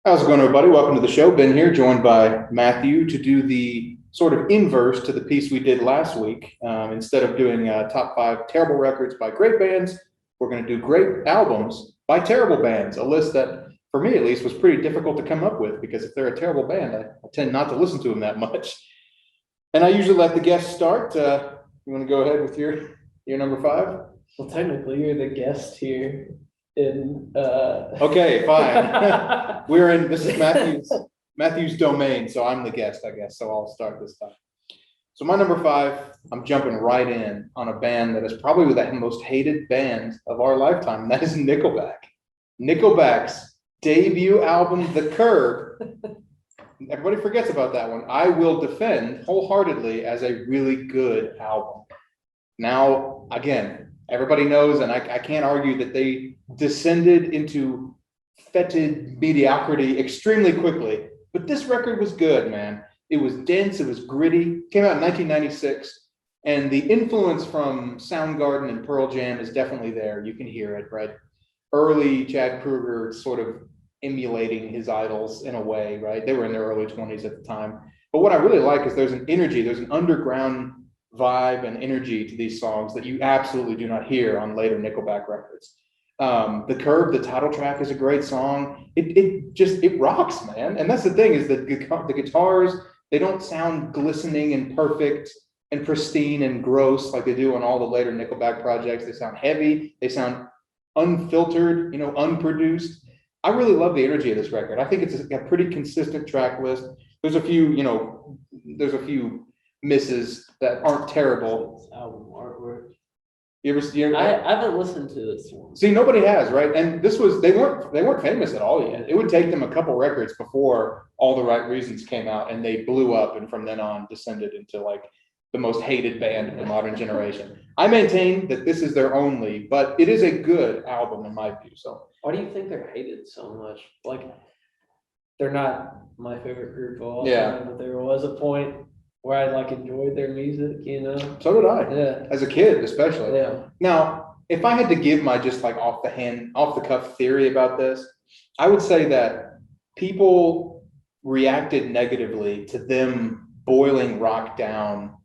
How's it going, everybody? Welcome to the show. Ben here, joined by Matthew to do the sort of inverse to the piece we did last week. Instead of doing top 5 terrible records by great bands, we're going to do great albums by terrible bands. A list that, for me at least, was pretty difficult to come up with because if they're a terrible band, I tend not to listen to them that much. And I usually let the guests start. You want to go ahead with your number 5? Well, technically, you're the guest here. Okay, fine. This is Matthew's domain, so I'm the guest, I guess. So I'll start this time. So my number 5, I'm jumping right in on a band that is probably the most hated band of our lifetime, and that is Nickelback. Nickelback's debut album, The Curb. Everybody forgets about that one. I will defend wholeheartedly as a really good album. Now, again, everybody knows, and I can't argue that they descended into fetid mediocrity extremely quickly. But this record was good, man. It was dense. It was gritty. Came out in 1996. And the influence from Soundgarden and Pearl Jam is definitely there. You can hear it, right? Early Chad Kroeger sort of emulating his idols in a way, right? They were in their early 20s at the time. But what I really like is there's an energy, there's an underground vibe and energy to these songs that you absolutely do not hear on later Nickelback records. The Curb, the title track, is a great song. It rocks, man. And that's the thing, is that the guitars, they don't sound glistening and perfect and pristine and gross like they do on all the later Nickelback projects. They sound heavy, they sound unfiltered, unproduced. I really love the energy of this record. I think it's a pretty consistent track list. There's a few misses that aren't terrible. Album artwork. I haven't listened to this one. See, nobody has, right? And they weren't famous at all yet. It would take them a couple records before All the Right Reasons came out, and they blew up, and from then on descended into like the most hated band of the modern generation. I maintain that this is their only, but it is a good album in my view. So why do you think they're hated so much? Like, they're not my favorite group of all time, but there was a point where I enjoyed their music, So did I. Yeah. As a kid, especially. Yeah. Now, if I had to give my just like off the cuff theory about this, I would say that people reacted negatively to them boiling rock down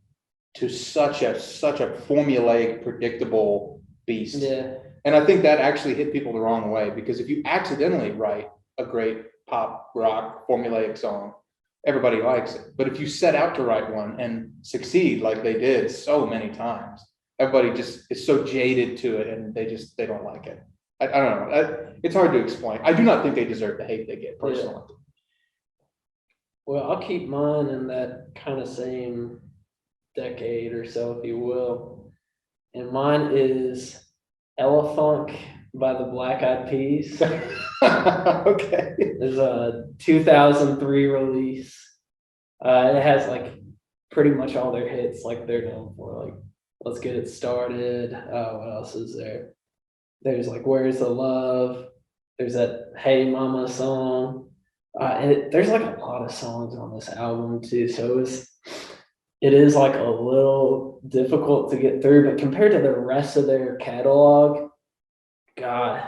to such a formulaic, predictable beast. Yeah. And I think that actually hit people the wrong way, because if you accidentally write a great pop rock formulaic song, everybody likes it. But if you set out to write one and succeed like they did so many times, everybody just is so jaded to it, and they don't like it. I don't know. It's hard to explain. I do not think they deserve the hate they get personally. Yeah. Well, I'll keep mine in that kind of same decade or so, if you will. And mine is Elephunk by the Black Eyed Peas. Okay. There's a 2003 release. It has pretty much all their hits, they're known for, Let's Get It Started. What else is there? There's Where's the Love? There's that Hey Mama song. And there's a lot of songs on this album too. So it is a little difficult to get through, but compared to the rest of their catalog, God,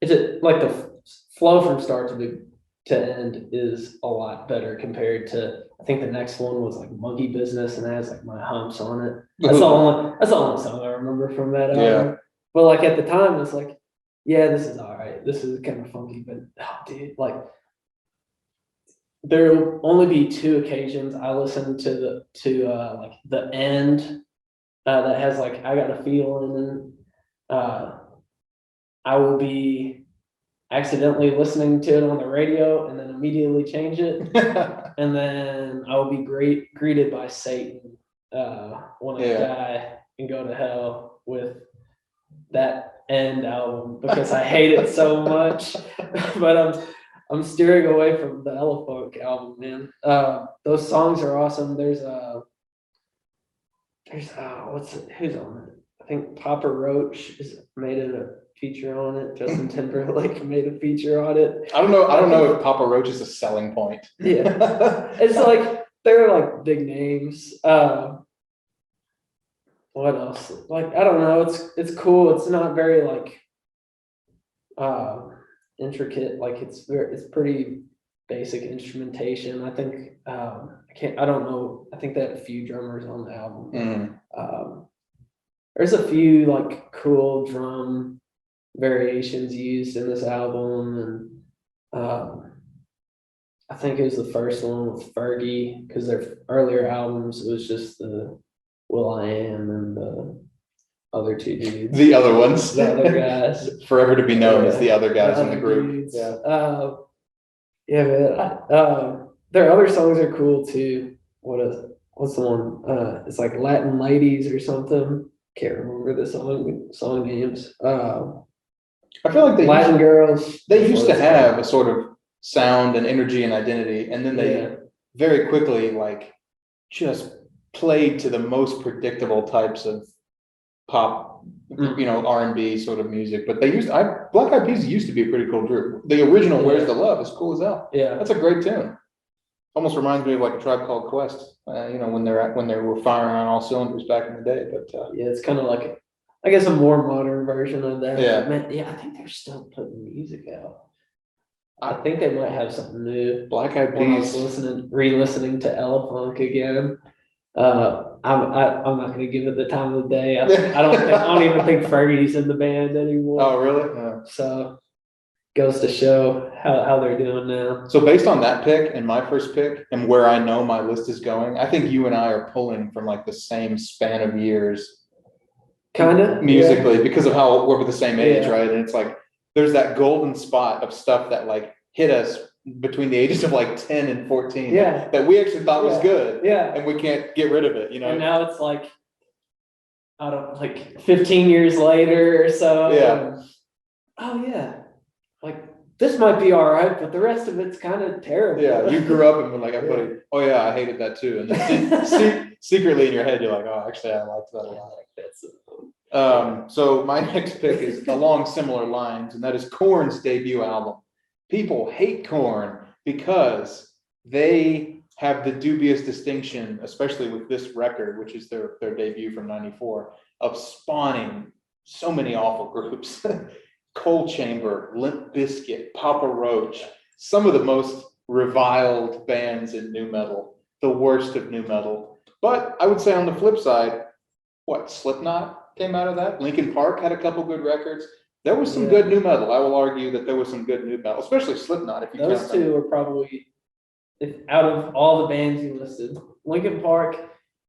the flow from start to end is a lot better compared to, I think the next one was Monkey Business, and it has My Humps on it. That's the only song I remember from that album. Yeah. But at the time it's yeah, this is all right. This is kind of funky, but dude, there'll only be 2 occasions I listen to the end that has I Got a Feeling, and I will be accidentally listening to it on the radio and then immediately change it. And then I will be greeted by Satan when I die and go to hell with that end album, because I hate it so much. But I'm steering away from the Elephunk album, man. Those songs are awesome. Who's on it? I think Papa Roach made it a feature on it. Justin Timberlake made a feature on it. I don't know if Papa Roach is a selling point. Yeah. It's they're big names. What else? I don't know. It's cool. It's not very intricate. Like it's pretty basic instrumentation. I think I don't know. I think they had a few drummers on the album. There's a few like cool drum variations used in this album, and I think it was the first one with Fergie, because their earlier albums it was just the Will I Am and the other two dudes. The other ones. The other guys. Forever to be known as the other guys in the group. Dudes. Yeah. Yeah, man. Their other songs are cool too. What's the one? It's like Latin Ladies or something. Can't remember the song names. I feel like Latin Girls. They used to have a sort of sound and energy and identity, and then they very quickly like just played to the most predictable types of pop, R&B sort of music. But Black Eyed Peas used to be a pretty cool group. The original Where's the Love is cool as hell. Yeah, that's a great tune. Almost reminds me of like A Tribe Called Quest. When they were firing on all cylinders back in the day. But yeah, it's kind of like I guess a more modern version of that. Yeah. Man, yeah, I think they're still putting music out. I think they might have something new. Black Eyed When I was Peas. re-listening to Ella Funk again. I'm not going to give it the time of the day. I don't even think Fergie's in the band anymore. Oh, really? Yeah. So goes to show how they're doing now. So based on that pick and my first pick and where I know my list is going, I think you and I are pulling from like the same span of years. Kind of musically, because of how we're the same age, Yeah. right? And it's like there's that golden spot of stuff that like hit us between the ages of like 10 and 14 that we actually thought was good, and we can't get rid of it, And now it's like I don't like 15 years later or so. Oh yeah, like this might be all right, but the rest of it's kind of terrible. Yeah, you grew up and were like, everybody, oh yeah, I hated that too, and then secretly in your head you're like, oh, actually I liked that a lot. So my next pick is along similar lines, and that is Korn's debut album. People hate Korn because they have the dubious distinction, especially with this record, which is their debut from '94, of spawning so many awful groups. Cold Chamber, Limp Bizkit, Papa Roach, some of the most reviled bands in nu metal, the worst of nu metal. But I would say on the flip side, Slipknot came out of that. Linkin Park had a couple good records. There was some good nu metal. I will argue that there was some good nu metal, especially Slipknot. If you Those two are probably, out of all the bands you listed, Linkin Park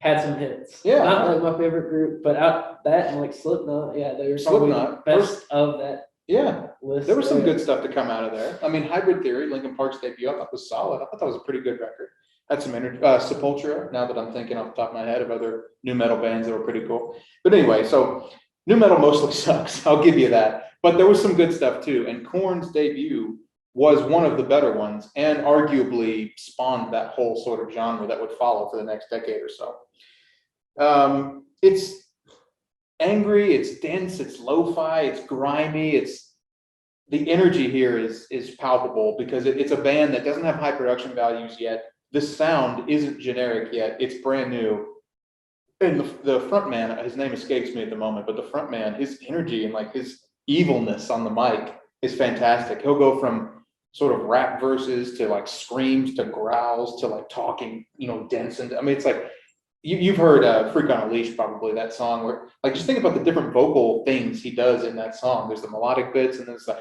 had some hits. Yeah, not like my favorite group, but out that and like Slipknot, they were probably the best of that. Yeah, list there was some good stuff to come out of there. I mean, Hybrid Theory, Linkin Park's debut, I thought was solid. I thought that was a pretty good record. Had some energy. Sepultura, now that I'm thinking off the top of my head of other nu metal bands that were pretty cool. But anyway, so nu metal mostly sucks. I'll give you that. But there was some good stuff too. And Korn's debut was one of the better ones and arguably spawned that whole sort of genre that would follow for the next decade or so. It's angry, it's dense, it's lo-fi, it's grimy, the energy here is palpable because it's a band that doesn't have high production values yet. The sound isn't generic yet, it's brand new. And the front man, his name escapes me at the moment, but the front man, his energy and like his evilness on the mic is fantastic. He'll go from sort of rap verses to like screams to growls to like talking, dense. And I mean, it's like, you've heard Freak on a Leash, probably, that song where, like, just think about the different vocal things he does in that song. There's the melodic bits and there's like,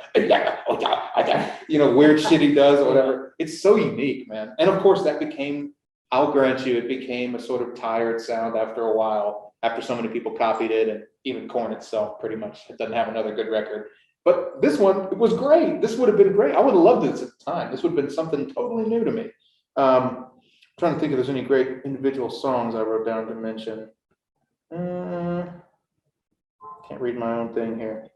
weird shit he does or whatever. It's so unique, man. And of course I'll grant you, it became a sort of tired sound after a while, after so many people copied it, and even Korn itself pretty much doesn't have another good record. But this one, it was great. This would have been great. I would have loved this at the time. This would have been something totally new to me. Trying to think if there's any great individual songs I wrote down to mention. Can't read my own thing here.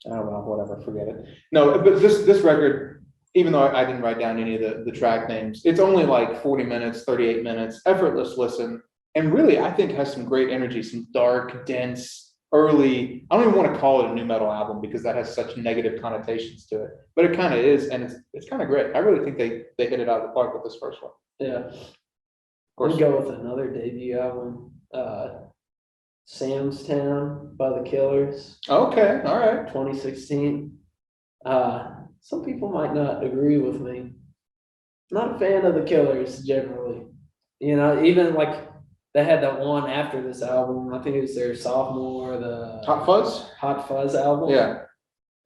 Oh well, whatever, forget it. No, but this record, even though I didn't write down any of the track names, it's only like 40 minutes, 38 minutes, effortless listen, and really I think has some great energy, some dark, dense, early, I don't even want to call it a nu metal album because that has such negative connotations to it, but it kind of is, and it's kind of great. I really think they hit it out of the park with this first one. Yeah. Of course. We go with another debut album, Sam's Town by the Killers. Okay, all right. 2016. Some people might not agree with me. Not a fan of the Killers generally. Even like they had that one after this album. I think it was their sophomore, the Hot Fuzz? Hot Fuzz album. Yeah.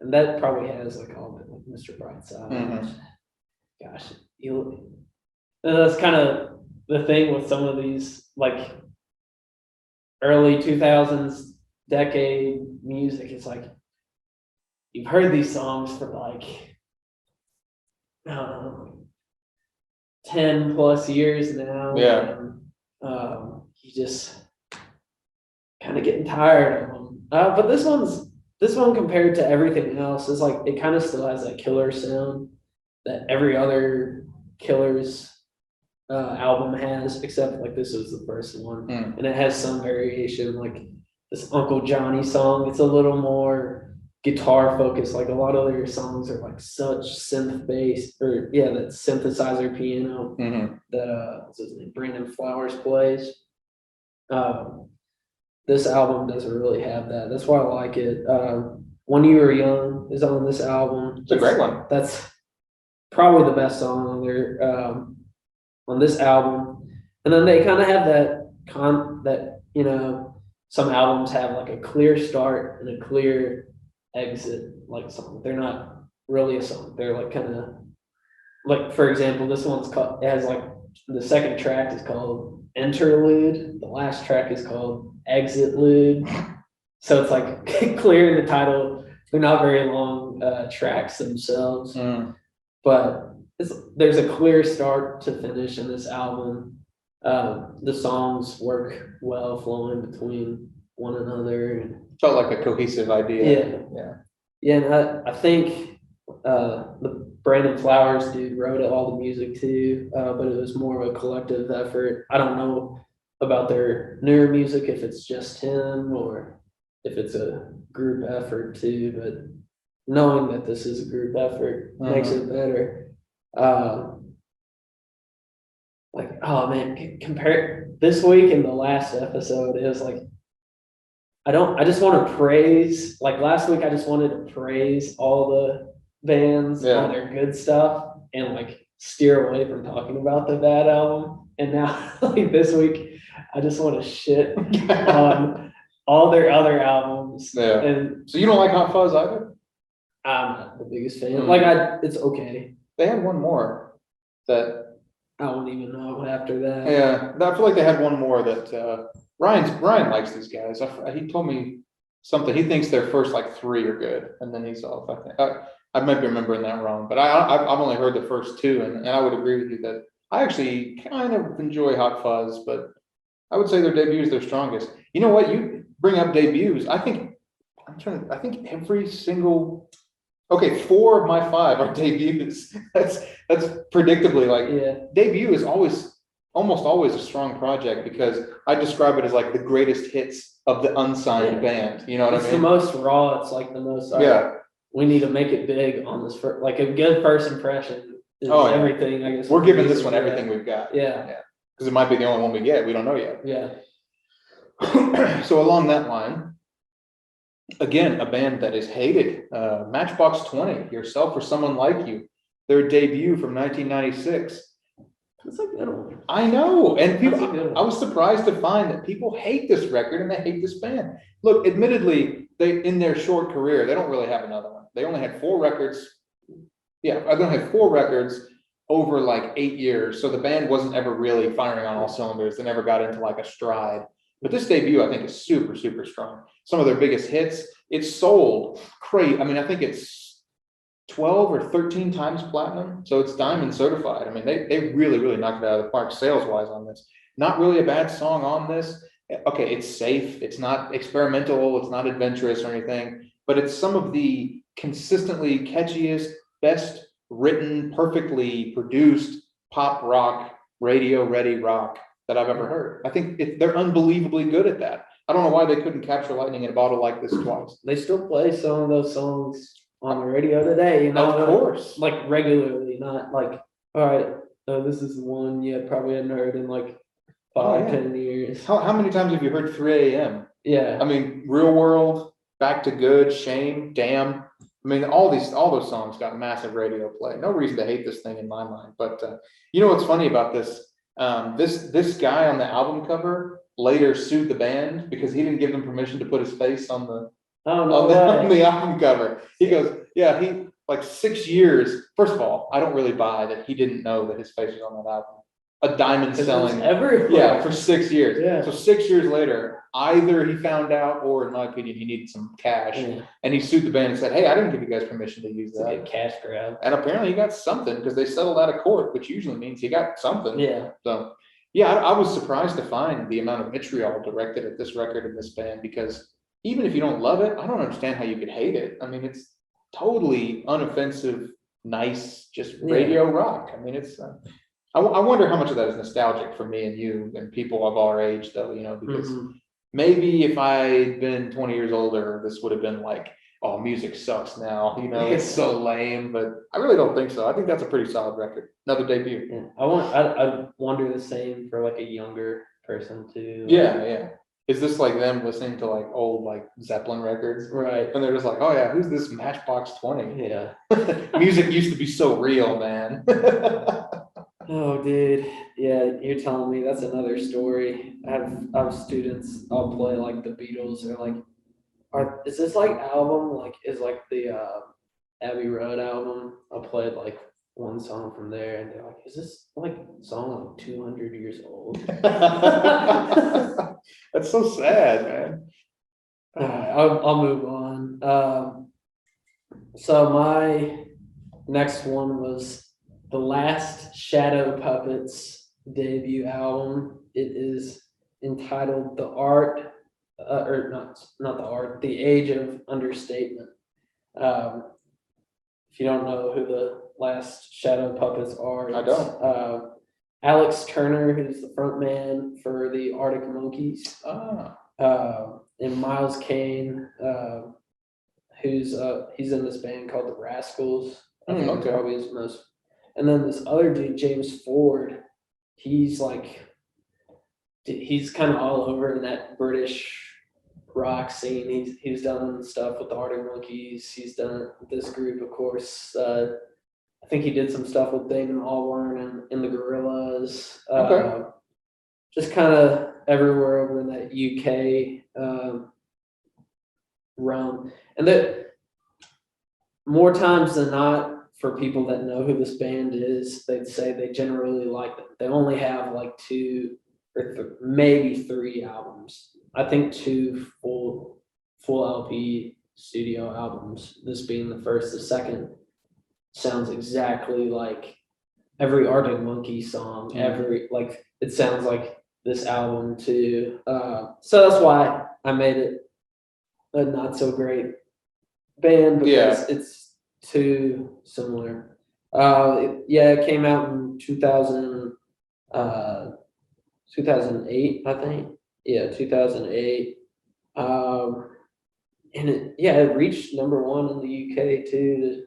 And that probably has like all of it, like Mr. Brightside. Mhm. Gosh, and that's kind of the thing with some of these like early 2000s decade music. It's like you've heard these songs for like, I don't know, 10 plus years now. Yeah. And, you just kind of getting tired of them. But this one compared to everything else is like it kind of still has that killer sound that every other Killers album has, except like this was the first one, and it has some variation. Like this Uncle Johnny song, it's a little more guitar focused. Like a lot of their songs are like such synth bass, or yeah, that synthesizer piano that what's his name, Brandon Flowers plays. This album doesn't really have that. That's why I like it. When You Were Young is on this album. It's a great one. That's probably the best song on there, on this album. And then they kind of have that some albums have like a clear start and a clear exit, like song. They're not really a song. They're like kind of like, for example, this one's called, it has like the second track is called Interlude. The last track is called Exitlude. So it's like clear in the title. They're not very long tracks themselves, but there's a clear start to finish in this album. The songs work well, flowing between one another. And felt like a cohesive idea. Yeah. And I think the Brandon Flowers dude wrote all the music too, but it was more of a collective effort. I don't know about their newer music, if it's just him or if it's a group effort too, but knowing that this is a group effort makes it better. Like, oh man, compare this week and the last episode, it was like, I just want to praise, like last week, I just wanted to praise all the bands on their good stuff and like steer away from talking about the bad album. And now, like this week, I just want to shit on all their other albums. Yeah. And so you don't like Hot Fuzz either? I'm not the biggest fan. Like it's okay. They had one more that I don't even know after that. Yeah, I feel like they had one more that Ryan likes these guys. He told me something. He thinks their first like three are good, and then he's off. I think I might be remembering that wrong, but I've only heard the first two, and I would agree with you that I actually kind of enjoy Hot Fuzz, but I would say their debut is their strongest. You know what? You bring up debuts. I think every single. Okay, 4 of my 5 are debuts. That's predictably like debut is almost always a strong project because I describe it as like the greatest hits of the unsigned band. You know what I mean? It's the most raw. It's like the most. We need to make it big on this. Like a good first impression is everything. I guess we're giving this one everything we've got. Yeah. Because it might be the only one we get. We don't know yet. Yeah. So along that line. Again, a band that is hated, Matchbox 20, Yourself or Someone Like You, their debut from 1996. That's a good one. I know, and I was surprised to find that people hate this record and they hate this band. Look, admittedly, in their short career, they don't really have another one. They only had 4 records. Yeah, I don't have 4 records over like 8 years, so the band wasn't ever really firing on all cylinders. They never got into like a stride. But this debut, I think, is super, super strong. Some of their biggest hits, it's sold crazy. I mean, I think it's 12 or 13 times platinum. So it's diamond certified. I mean, they really, really knocked it out of the park sales-wise on this. Not really a bad song on this. Okay, it's safe. It's not experimental. It's not adventurous or anything. But it's some of the consistently catchiest, best written, perfectly produced pop rock, radio-ready rock that I've ever heard. I think they're unbelievably good at that. I don't know why they couldn't capture lightning in a bottle like this twice. They still play some of those songs on the radio today, Of course. Like regularly, not like, all right, this is one you probably hadn't heard in like 5-10 years. How many times have you heard 3 a.m.? Yeah. I mean, Real World, Back to Good, Shame, Damn. I I mean, all those songs got massive radio play. No reason to hate this thing in my mind. But you know what's funny about this? This guy on the album cover later sued the band because he didn't give them permission to put his face on the Oh, no on way. the album cover. He goes, yeah, he like 6 years. First of all, I don't really buy that he didn't know that his face was on that album. A diamond selling, everywhere. yeah, for 6 years. Yeah. So 6 years later, either he found out, or in my opinion, he needed some cash, Yeah. and he sued the band and said, "Hey, I didn't give you guys permission to use It's a that." good cash grab. And apparently, he got something because they settled out of court, which usually means he got something. Yeah. So, yeah, I was surprised to find the amount of vitriol directed at this record and this band, because even if you don't love it, I don't understand how you could hate it. I mean, it's totally unoffensive, nice, just radio rock. I mean, it's. I wonder how much of that is nostalgic for me and you and people of our age, though, you know, because maybe if I'd been 20 years older, this would have been like, oh, music sucks now, you know, it's so lame, but I really don't think so. I think that's a pretty solid record. Another debut. Yeah. I wonder the same for like a younger person too. Yeah, yeah. Is this like them listening to like old like Zeppelin records? Right. And they're just like, oh yeah, who's this Matchbox 20? Yeah. Music used to be so real, man. Oh, dude. Yeah, you're telling me that's another story. I have students, I'll play like the Beatles. They're like, is this like album like is like the Abbey Road album? I played like one song from there, and they're like, is this like song like 200 years old? That's so sad, man. All right, I'll move on. So my next one was the last Shadow Puppets debut album. It is entitled "The Art," or not the art, "The Age of Understatement." If you don't know who the last Shadow Puppets are, I don't. Alex Turner, who's the front man for the Arctic Monkeys, and Miles Kane, he's in this band called the Rascals. I think it's probably his most. And then this other dude, James Ford, he's kind of all over in that British rock scene. He's done stuff with the Arctic Monkeys. He's done this group, of course. I think he did some stuff with Damon Albarn and the Gorillaz. Just kind of everywhere over in that UK realm. And that more times than not, for people that know who this band is, they'd say they generally like them. They only have like 2 or maybe 3 albums. I think 2 full LP studio albums. This being the first. The second sounds exactly like every Arctic Monkey song. It sounds like this album too. So that's why I made it a not so great band, because it's too similar. It came out in 2008, I think. Yeah, 2008. And it reached number 1 in the UK too.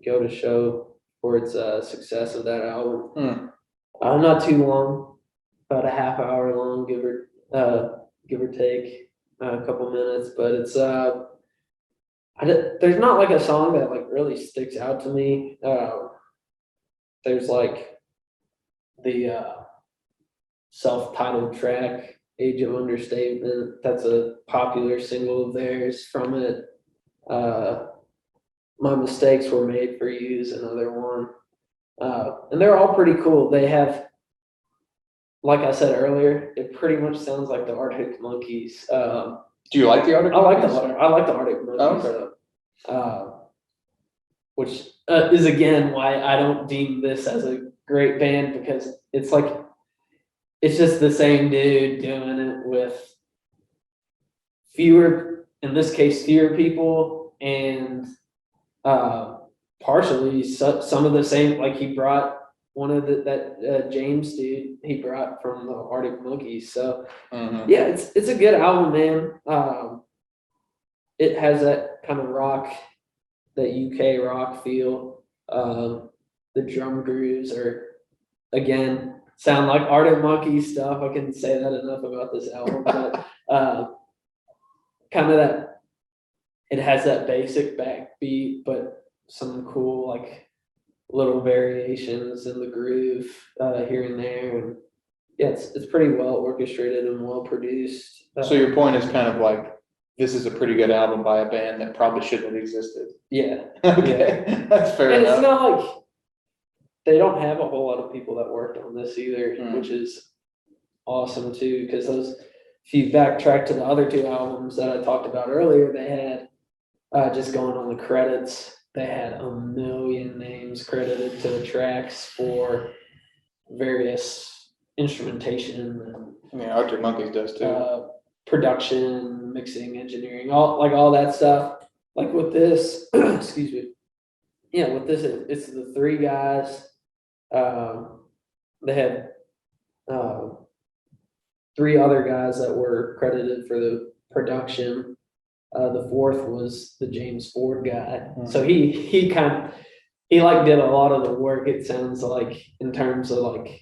Go to show for its success of that album. Not too long, about a half hour long, give or take, a couple minutes, but it's there's not like a song that like really sticks out to me. There's like the self-titled track, "Age of Understatement." That's a popular single of theirs from it. "My Mistakes Were Made for You" is another one. And they're all pretty cool. They have, like I said earlier, it pretty much sounds like the Arctic Monkeys. Do you like the Arctic Monkeys? I like the Arctic Monkeys. Which is again why I don't deem this as a great band, because it's like it's just the same dude doing it with fewer people, and partially some of the same. Like he brought one of that James dude he brought from the Arctic Monkeys. So yeah, it's a good album, man. It has that kind of rock, that UK rock feel. The drum grooves again sound like Arctic Monkeys stuff. I couldn't say that enough about this album, but kind of that it has that basic backbeat, but some cool like little variations in the groove here and there. And yeah, it's pretty well orchestrated and well produced. So your point is kind of like, this is a pretty good album by a band that probably shouldn't have existed. Yeah. Okay, that's fair And enough. it's not like they don't have a whole lot of people that worked on this either, which is awesome too. Because if you backtrack to the other two albums that I talked about earlier, they had just going on the credits, they had a million names credited to the tracks for various instrumentation and Arctic Monkeys does too. production, mixing, engineering, all that stuff. Like with this, excuse me. Yeah, with this, it's the three guys. They had three other guys that were credited for the production. The fourth was the James Ford guy. So he did a lot of the work, it sounds like, in terms of like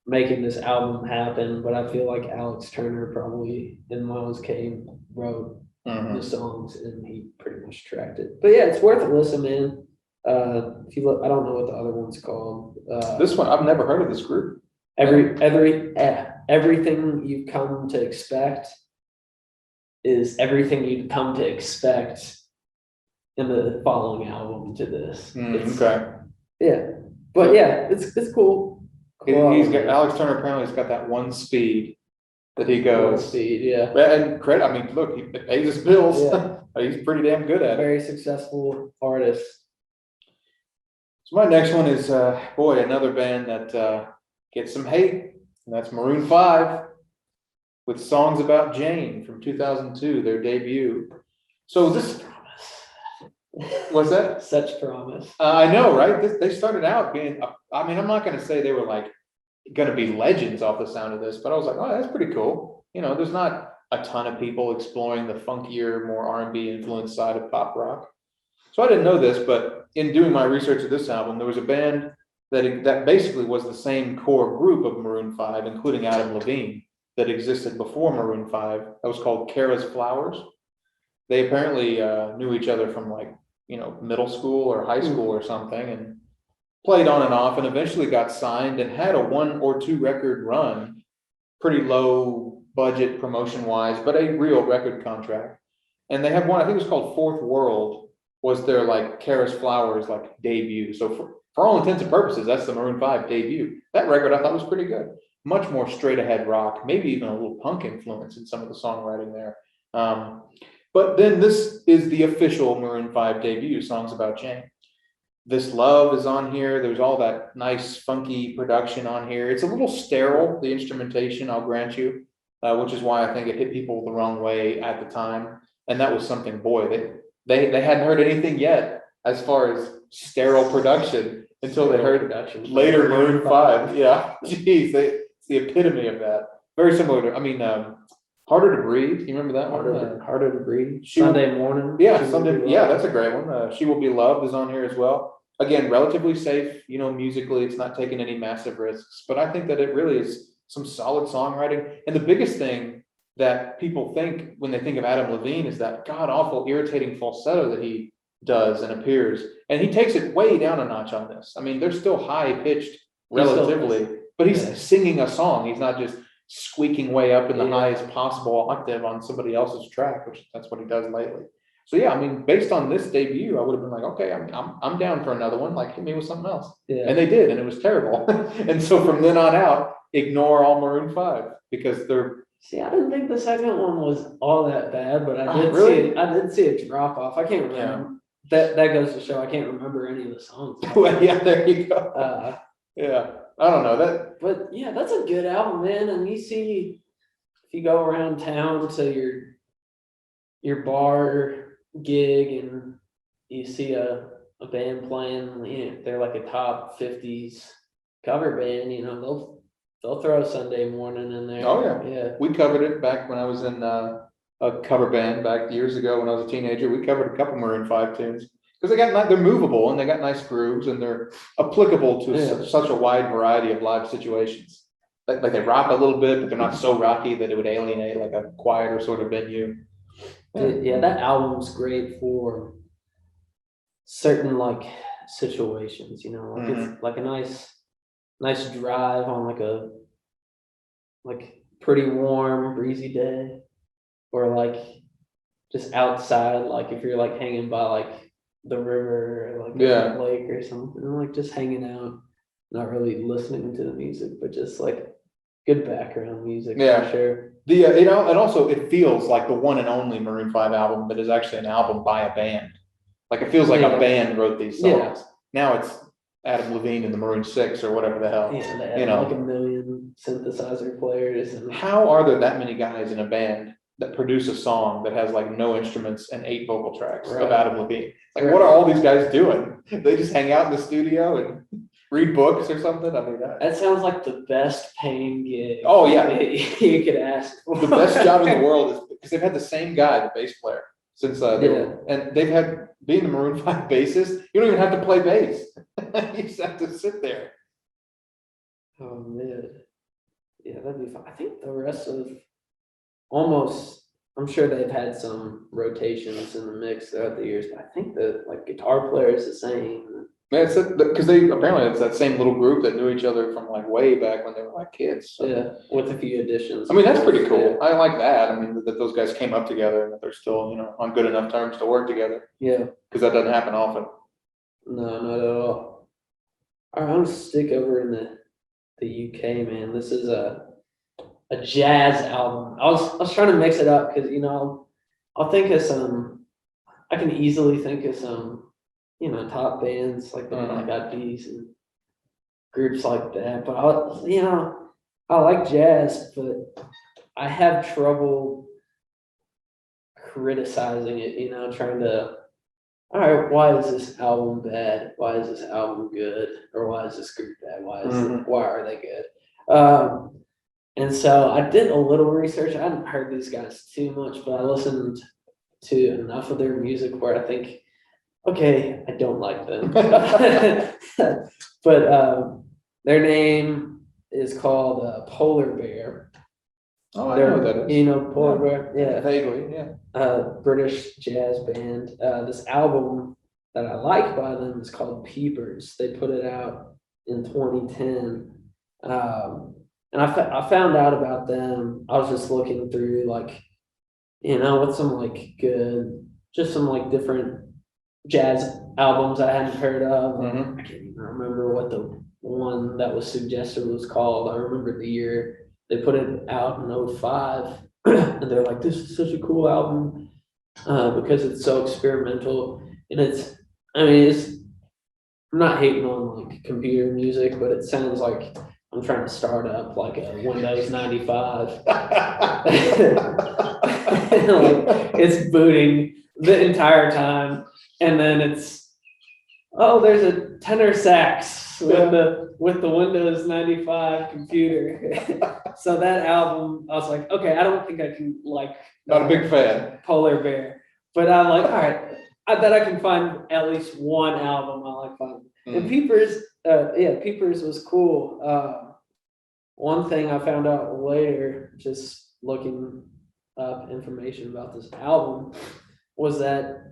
making this album happen. But I feel like Alex Turner probably and Miles Kane wrote the songs and he pretty much tracked it. But yeah, it's worth a listen, man. If you look, I don't know what the other one's called. This one, I've never heard of this group. Everything you've come to expect is everything you'd come to expect in the following album to this. Okay. Yeah, but yeah, it's cool. He's got Alex Turner. Apparently, he's got that one speed that he goes. Speed, yeah. And credit. I mean, look, he pays his bills. Yeah. He's pretty damn good at it. Very successful artist. So my next one is, another band that gets some hate, and that's Maroon 5 with Songs About Jane from 2002, their debut. So this, what's that? Such promise. I know, right? They started out being, I mean, I'm not going to say they were like going to be legends off the sound of this, but I was like, oh, that's pretty cool. There's not a ton of people exploring the funkier, more R&B influenced side of pop rock. So I didn't know this, but in doing my research of this album, there was a band that basically was the same core group of Maroon 5, including Adam Levine, that existed before Maroon 5. That was called Kara's Flowers. They apparently knew each other from middle school or high school or something, and played on and off, and eventually got signed and had a 1 or 2 record run, pretty low budget promotion wise, but a real record contract. And they had one, I think it was called Fourth World, was their Kara's Flowers debut. So for all intents and purposes, that's the Maroon 5 debut. That record I thought was pretty good. Much more straight ahead rock, maybe even a little punk influence in some of the songwriting there. But then this is the official Maroon 5 debut, Songs About Jane. This Love is on here. There's all that nice funky production on here. It's a little sterile, the instrumentation, I'll grant you, which is why I think it hit people the wrong way at the time. And that was something, boy, they hadn't heard anything yet as far as sterile production until they heard later Maroon 5. Yeah, geez, it's the epitome of that. Very similar to, Harder to Breathe. You remember that one? Harder to Breathe. Sunday Morning. Yeah, that's a great one. She Will Be Loved is on here as well. Again, relatively safe, musically, it's not taking any massive risks, but I think that it really is some solid songwriting. And the biggest thing that people think when they think of Adam Levine is that god awful, irritating falsetto that he does and appears. And he takes it way down a notch on this. I mean, they're still high pitched relatively, but he's singing a song. He's not just squeaking way up in the highest possible octave on somebody else's track, which that's what he does lately. So yeah, I mean, based on this debut, I would have been like, okay, I'm down for another one. Hit me with something else. Yeah. And they did, and it was terrible. And so from then on out, ignore all Maroon 5 because they're. See, I didn't think the second one was all that bad, but I did see a drop off. I can't remember. Yeah. That goes to show I can't remember any of the songs. Well, yeah, there you go. Yeah, I don't know that. But yeah, that's a good album, man. And if you go around town to your bar gig and you see a band playing, they're like a top 50s cover band, they'll throw Sunday Morning in there. Oh yeah. We covered it back when I was in a cover band back years ago when I was a teenager. We covered a couple Maroon 5 tunes because they're movable and they got nice grooves and they're applicable to such a wide variety of live situations. Like they rock a little bit, but they're not so rocky that it would alienate like a quieter sort of venue. Yeah, that album's great for certain like situations, like it's like a nice drive on like a like pretty warm, breezy day, or like just outside, like if you're like hanging by like the river or like Yeah. a lake or something, like just hanging out, not really listening to the music, but just like good background music Yeah. for sure. And also it feels like the one and only Maroon 5 album that is actually an album by a band. Like it feels like a Yeah. band wrote these Yeah. songs. Now it's Adam Levine and the Maroon 6 or whatever the hell. Yeah, they had like a million synthesizer players and How are there that many guys in a band that produce a song that has like no instruments and 8 vocal tracks of Right. Adam Levine? Like, Right. what are all these guys doing? They just hang out in the studio and read books or something? I mean, that sounds like the best paying gig. Oh, yeah. You could ask for. The best job in the world is because they've had the same guy, the bass player, since and they've had being the Maroon 5 bassist, you don't even have to play bass. You just have to sit there. Oh man. Yeah, that'd be fun. I think the rest of almost, I'm sure they've had some rotations in the mix throughout the years, but I think the like guitar player is the same. Yeah, it's because it's that same little group that knew each other from like way back when they were like kids. So. Yeah, with a few additions. I mean, that's pretty cool. I like that. I mean, that those guys came up together and that they're still, on good enough terms to work together. Yeah. Because that doesn't happen often. No, not at all. All right, I'm gonna stick over in the UK, man. This is a jazz album. I was trying to mix it up because I'll think of some. I can easily think of some top bands like the Black Eyed Peas and groups like that. But I like jazz, but I have trouble criticizing it. Trying to. All right, why is this album bad? Why is this album good? Or why is this group bad? Why are they good? And so I did a little research. I hadn't heard these guys too much, but I listened to enough of their music where I think, okay, I don't like them. But their name is called Polar Bear. Oh, I know what that is. Polar Bear? Yeah. Vaguely, yeah. British jazz band. This album that I like by them is called Peepers. They put it out in 2010. And I found out about them. I was just looking through what's some just some different jazz albums I hadn't heard of. I can't even remember what the one that was suggested was called. I remember the year they put it out in 2005. And they're like, this is such a cool album because it's so experimental. And I'm not hating on computer music, but it sounds like I'm trying to start up like a Windows 95. It's booting the entire time. And then there's a tenor sax with the Windows 95 computer. So that album, I was like, okay, I don't think I can Not a big fan. Polar Bear. But I'm like, all right, I bet I can find at least one album I like finding. And Peepers, Peepers was cool. One thing I found out later, just looking up information about this album, was that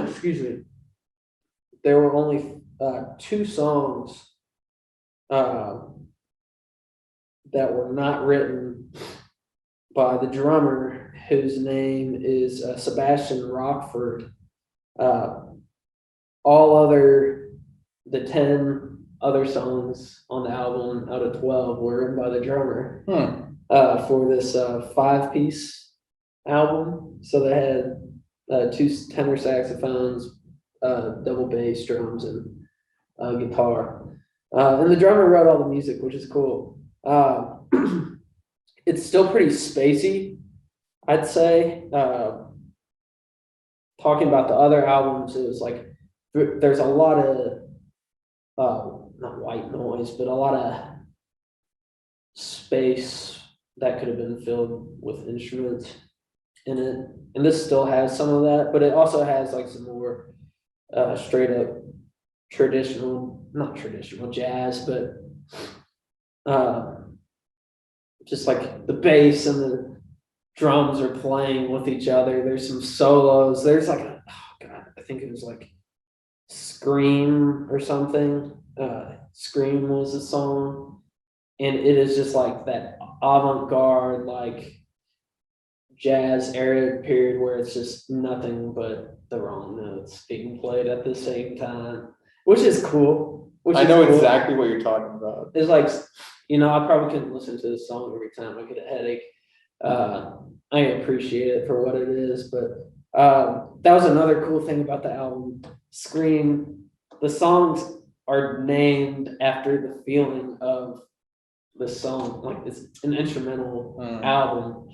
excuse me, there were only 2 songs that were not written by the drummer, whose name is Sebastian Rockford. The 10 other songs on the album out of 12 were written by the drummer for this 5-piece album. So they had 2 tenor saxophones, double bass, drums, and guitar. And the drummer wrote all the music, which is cool. It's still pretty spacey, I'd say. Talking about the other albums, it was there's a lot of not white noise, but a lot of space that could have been filled with instruments in it. And this still has some of that, but it also has some more straight up not traditional jazz, but just like the bass and the drums are playing with each other. There's some solos. There's like oh God, I think it was like Scream or something. Scream was the song. And it is just like that avant-garde, like jazz era period where it's just nothing but the wrong notes being played at the same time, which is cool. I know exactly what you're talking about. It's like, I probably couldn't listen to this song every time I get a headache. I appreciate it for what it is, but that was another cool thing about the album. Scream, the songs are named after the feeling of the song. Like it's an instrumental album,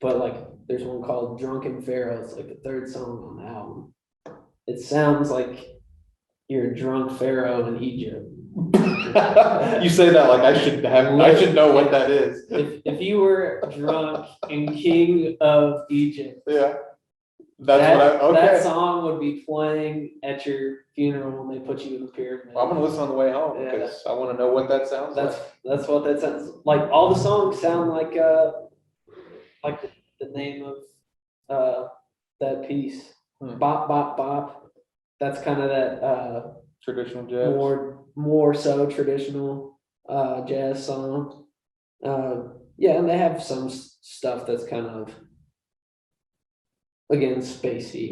but like there's one called Drunken Pharaoh. It's like the third song on the album. It sounds like you're a drunk pharaoh in Egypt. You say that like I should know what that is. If you were drunk and king of Egypt, yeah, that song would be playing at your funeral when they put you in the pyramid. Well, I'm gonna listen on the way home because I want to know what that sounds like. That's what that sounds like. All the songs sound like the name of that piece. Bop bop bop. That's kind of that traditional jazz. More so traditional jazz song. Yeah, and they have some stuff that's kind of again spacey.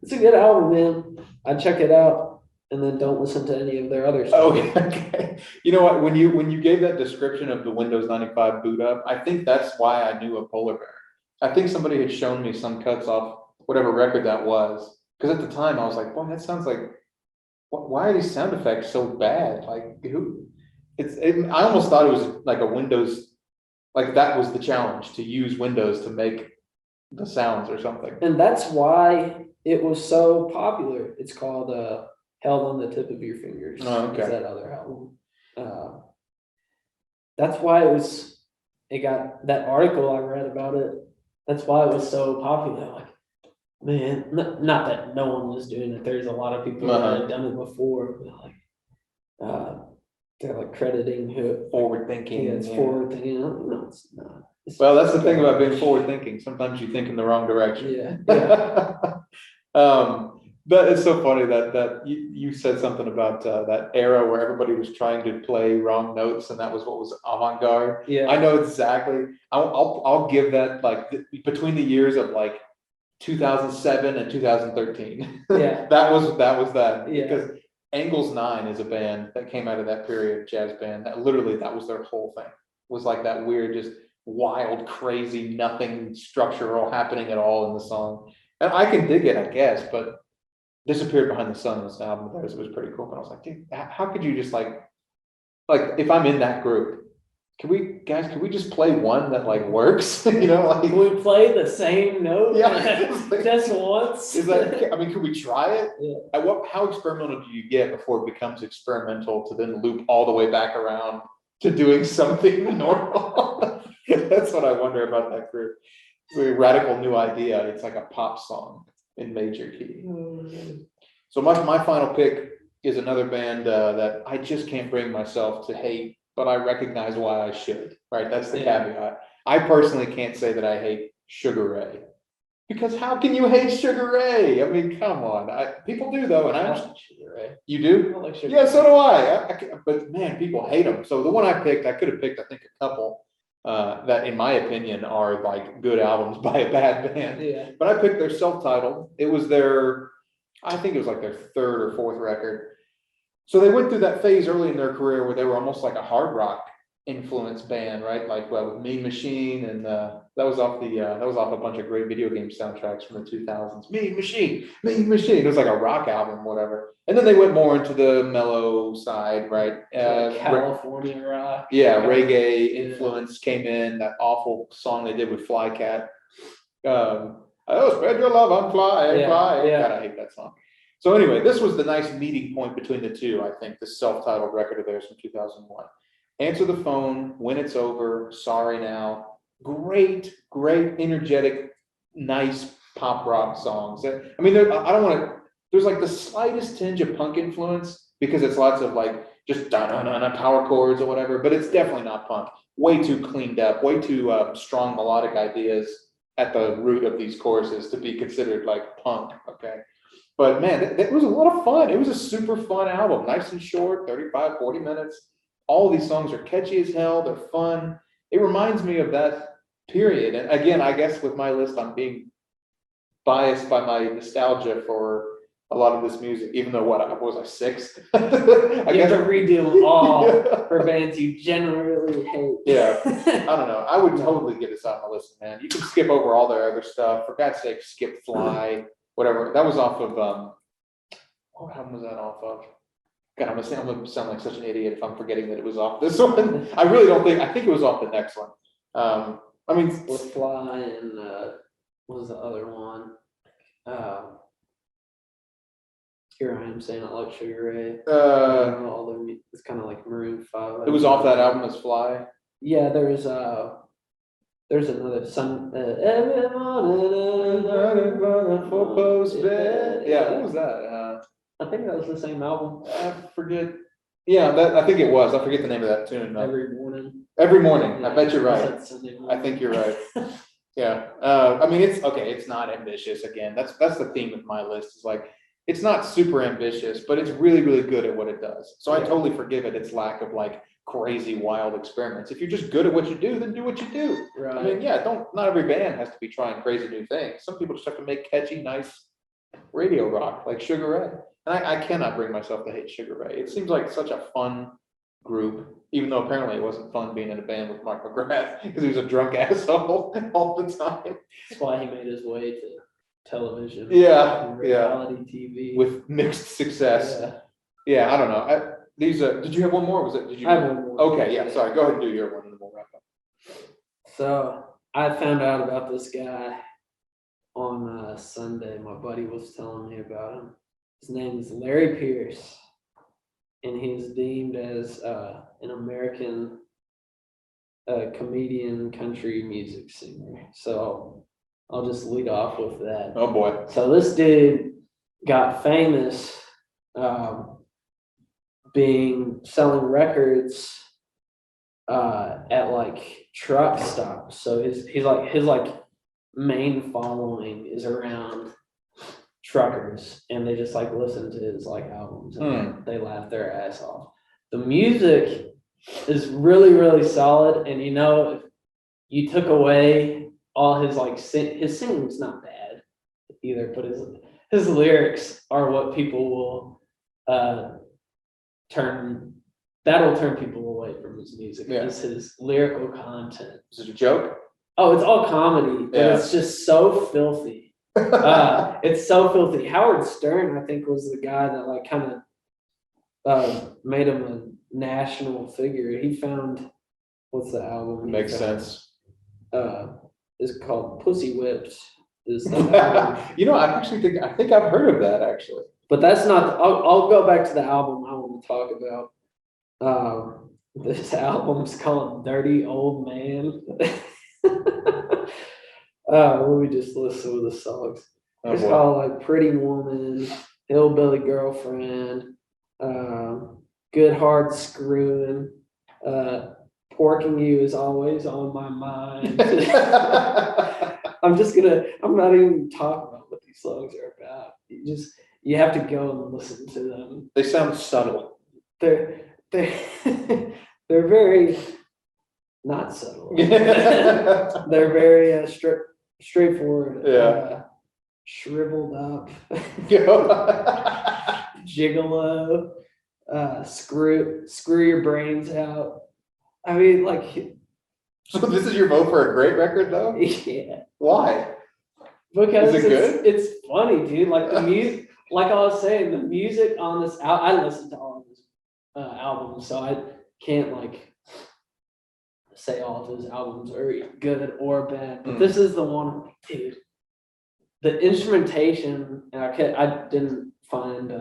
It's a good album, man. I'd check it out and then don't listen to any of their other stuff. Okay. You know what? When you gave that description of the Windows 95 boot up, I think that's why I knew a Polar Bear. I think somebody had shown me some cuts off whatever record that was. Because at the time I was like, boy, that sounds like, why are these sound effects so bad? Like I almost thought it was like a Windows, like that was the challenge, to use Windows to make the sounds or something. And that's why it was so popular. It's called Held on the Tip of Your Fingers. Oh, okay. Is that other album. That's why it got that article I read about it. That's why it was so popular. Like, man, not that no one was doing it. There's a lot of people that had done it before, but like, they're like crediting who forward thinking. Yeah, it's forward thinking. No, it's not. Well, that's the thing about being forward thinking. Sometimes you think in the wrong direction. Yeah. But it's so funny that you said something about that era where everybody was trying to play wrong notes, and that was what was avant-garde. Yeah, I know exactly. I'll give that like between the years of like 2007 and 2013. Yeah. that was that. Yeah. Because Angles 9 is a band that came out of that period, jazz band. That was their whole thing. It was like that weird, just wild, crazy, nothing structural happening at all in the song. And I can dig it, I guess, but Disappeared Behind the Sun, this album of theirs, was pretty cool. But I was like, dude, how could you just like if I'm in that group, can we just play one that like works? Like can we play the same note? Yeah, just once. Can we try it? Yeah. How experimental do you get before it becomes experimental to then loop all the way back around to doing something normal? That's what I wonder about that group. It's a radical new idea. It's like a pop song in major key. So my final pick is another band that I just can't bring myself to hate, but I recognize why I should. Right, that's the caveat. I personally can't say that I hate Sugar Ray, because how can you hate Sugar Ray? I mean, come on. People do though, and I like Sugar Ray. You do? I like Sugar Yeah, Ray. so do I. But man, people hate them. So the one I picked, I could have picked, I think, a couple that, in my opinion, are like good albums by a bad band. Yeah. But I picked their self-titled. It was I think it was like their third or fourth record. So they went through that phase early in their career where they were almost like a hard rock influenced band, right? Like with Mean Machine, and that was off a bunch of great video game soundtracks from the 2000s. Mean Machine. It was like a rock album, whatever. And then they went more into the mellow side, right? California rock. Yeah, reggae influence came in. That awful song they did with Flycat. Oh, spread your love on fly. Yeah. God, I hate that song. So anyway, this was the nice meeting point between the two, I think, the self-titled record of theirs from 2001. Answer the Phone, When It's Over, Sorry Now. Great, energetic, nice pop rock songs. I mean, there's like the slightest tinge of punk influence, because it's lots of like just power chords or whatever, but it's definitely not punk. Way too cleaned up, way too strong melodic ideas at the root of these choruses to be considered like punk, okay? But man, it was a lot of fun. It was a super fun album, nice and short, 35, 40 minutes. All of these songs are catchy as hell, they're fun. It reminds me of that period. And again, I guess with my list, I'm being biased by my nostalgia for a lot of this music, even though what was I 6? I You have to redo them all Yeah. for bands you generally hate. Yeah, I don't know. I would totally get this on my list, man. You can skip over all their other stuff. For God's sake, skip Fly, whatever. That was off of what album was that off of? God, I'm gonna sound like such an idiot if I'm forgetting that it was off this one. I really don't think. I think it was off the next one. I mean, With Fly and what was the other one? Here I Am Saying I Like Sugar Ray. All the it's kind of like Maroon 5. it was off that album as Fly. Yeah, there's another some every morning Four post bed. Yeah, what was that? I think that was the same album. I forget. Yeah, I think it was. I forget the name of that tune. Every morning. Every morning. I bet you're right. That's Sunday morning. I think you're right. Yeah. I mean, it's okay. It's not ambitious. Again, that's the theme of my list. Is like it's not super ambitious, but it's really, really good at what it does. So I Yeah. totally forgive it its lack of like crazy, wild experiments. If you're just good at what you do, then do what you do. Right. I mean, yeah, not every band has to be trying crazy new things. Some people just have to make catchy, nice radio rock like Sugar Ray. And I cannot bring myself to hate Sugar Ray. It seems like such a fun group, even though apparently it wasn't fun being in a band with Mark McGrath because he was a drunk asshole all the time. That's why he made his way to television. Yeah, and reality TV. With mixed success. Yeah. Yeah, I don't know. Did you have one more? Was it? Did you? I have one more. Okay, yeah. Sorry. Go ahead and do your one, and then we'll wrap up. So I found out about this guy on Sunday. My buddy was telling me about him. His name is Larry Pierce, and he's deemed as an American comedian, country music singer. So I'll just lead off with that. Oh boy. So this dude got famous selling records at like truck stops. So his main following is around truckers, and they just like listen to his like albums and they laugh their ass off. The music is really, really solid, and if you took away all his like his singing's not bad either, but his lyrics are what people will turn people away from his music. Yeah. Is his lyrical content. Is it a joke? Oh, it's all comedy, but Yeah. it's just so filthy. It's so filthy. Howard Stern, I think, was the guy that like kind of made him a national figure. He found what's the album? Makes sense. It's called Pussy Whipped. Is the album. I think I've heard of that actually. But that's not. I'll go back to the album I want to talk about. This album's called Dirty Old Man. Let me just list some of the songs. Oh, It's boy. called like Pretty Woman, Hillbilly Girlfriend, Good Hard Screwing, Porking You Is Always on My Mind. I'm not even talking about what these songs are about. You have to go and listen to them. They sound subtle. They're very not subtle. They're very straightforward. Yeah. Shriveled up, gigolo, screw your brains out. I mean, like, So this is your vote for a great record though? yeah, Why? because Is it good? it's funny, dude. Like the music, like I was saying, the music on this I listened to all of his albums, so I can't like say all of his albums are good or bad. But this is the one, dude. The instrumentation, and I didn't find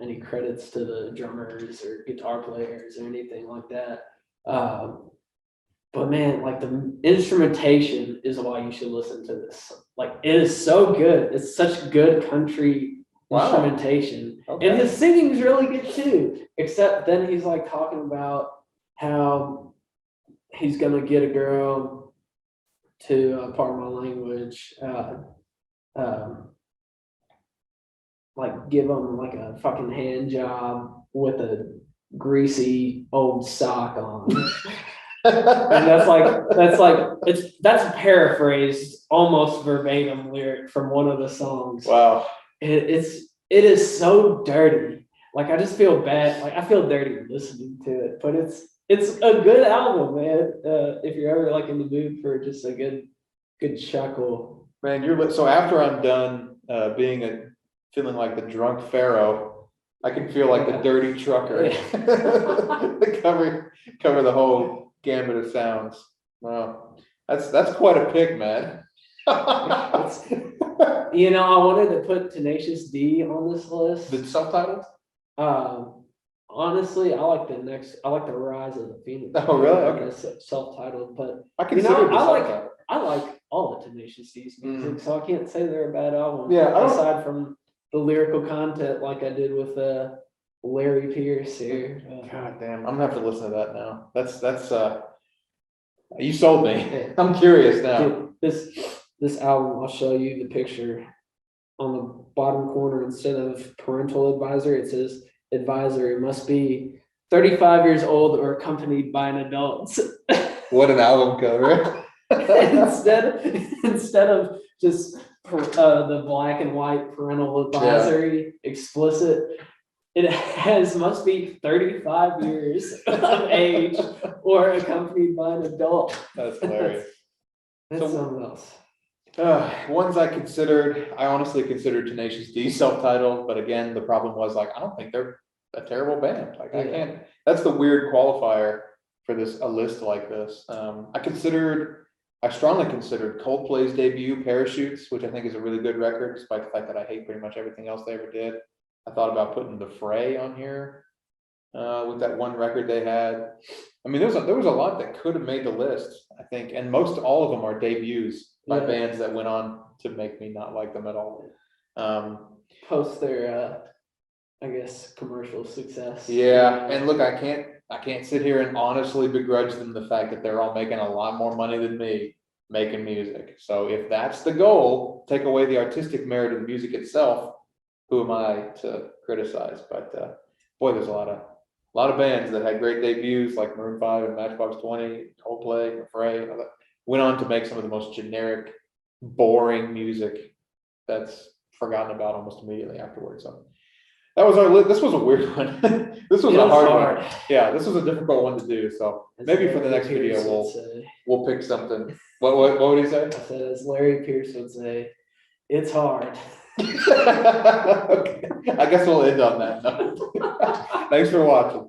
any credits to the drummers or guitar players or anything like that. But man, like the instrumentation is why you should listen to this. Like it is so good. It's such good country Wow. instrumentation. Okay. And his singing's really good too. Except then he's like talking about how he's gonna get a girl to pardon my language, like give him like a fucking hand job with a greasy old sock on. And that's paraphrased almost verbatim lyric from one of the songs. Wow. It is so dirty. Like I just feel bad. Like I feel dirty listening to it, but it's a good album, man. If you're ever like in the mood for just a good chuckle. Man, so after I'm done feeling like the drunk pharaoh, I can feel like the dirty trucker. cover the whole gamut of sounds. Wow, that's quite a pick, man. You know, I wanted to put Tenacious D on this list. The self-titled? Honestly, I like the Rise of the Phoenix. Oh, really? Okay. Self-titled, but I consider I like all the Tenacious D's music, so I can't say they're a bad album. Yeah, aside from the lyrical content, like I did with Larry Pierce here. God damn, I'm gonna have to listen to that now. That's you sold me. I'm curious now. Dude, this album, I'll show you the picture. On the bottom corner, instead of parental advisor, it says advisory must be 35 years old or accompanied by an adult. What an album cover. instead of just the black and white parental advisory explicit, it has must be 35 years of age or accompanied by an adult. That's hilarious. That's something else. Ones I honestly considered Tenacious D self-titled, but again, the problem was like, I don't think they're a terrible band. Like I can't, that's the weird qualifier for a list like this. I strongly considered Coldplay's debut, Parachutes, which I think is a really good record, despite the fact that I hate pretty much everything else they ever did. I thought about putting The Fray on here, with that one record they had. I mean, there was a lot that could have made the list, I think, and most all of them are debuts by bands that went on to make me not like them at all. Post their, I guess, commercial success. Yeah, and look, I can't sit here and honestly begrudge them the fact that they're all making a lot more money than me making music. So if that's the goal, take away the artistic merit of the music itself, who am I to criticize? But boy, there's a lot of bands that had great debuts like Maroon 5 and Matchbox 20, Coldplay, Fray, went on to make some of the most generic, boring music that's forgotten about almost immediately afterwards. So that was our list. This was a weird one. This was a hard one. Yeah, this was a difficult one to do. So maybe for the next video we'll pick something. What would he say? I said, as Larry Pierce would say, it's hard. Okay. I guess we'll end on that note. Thanks for watching.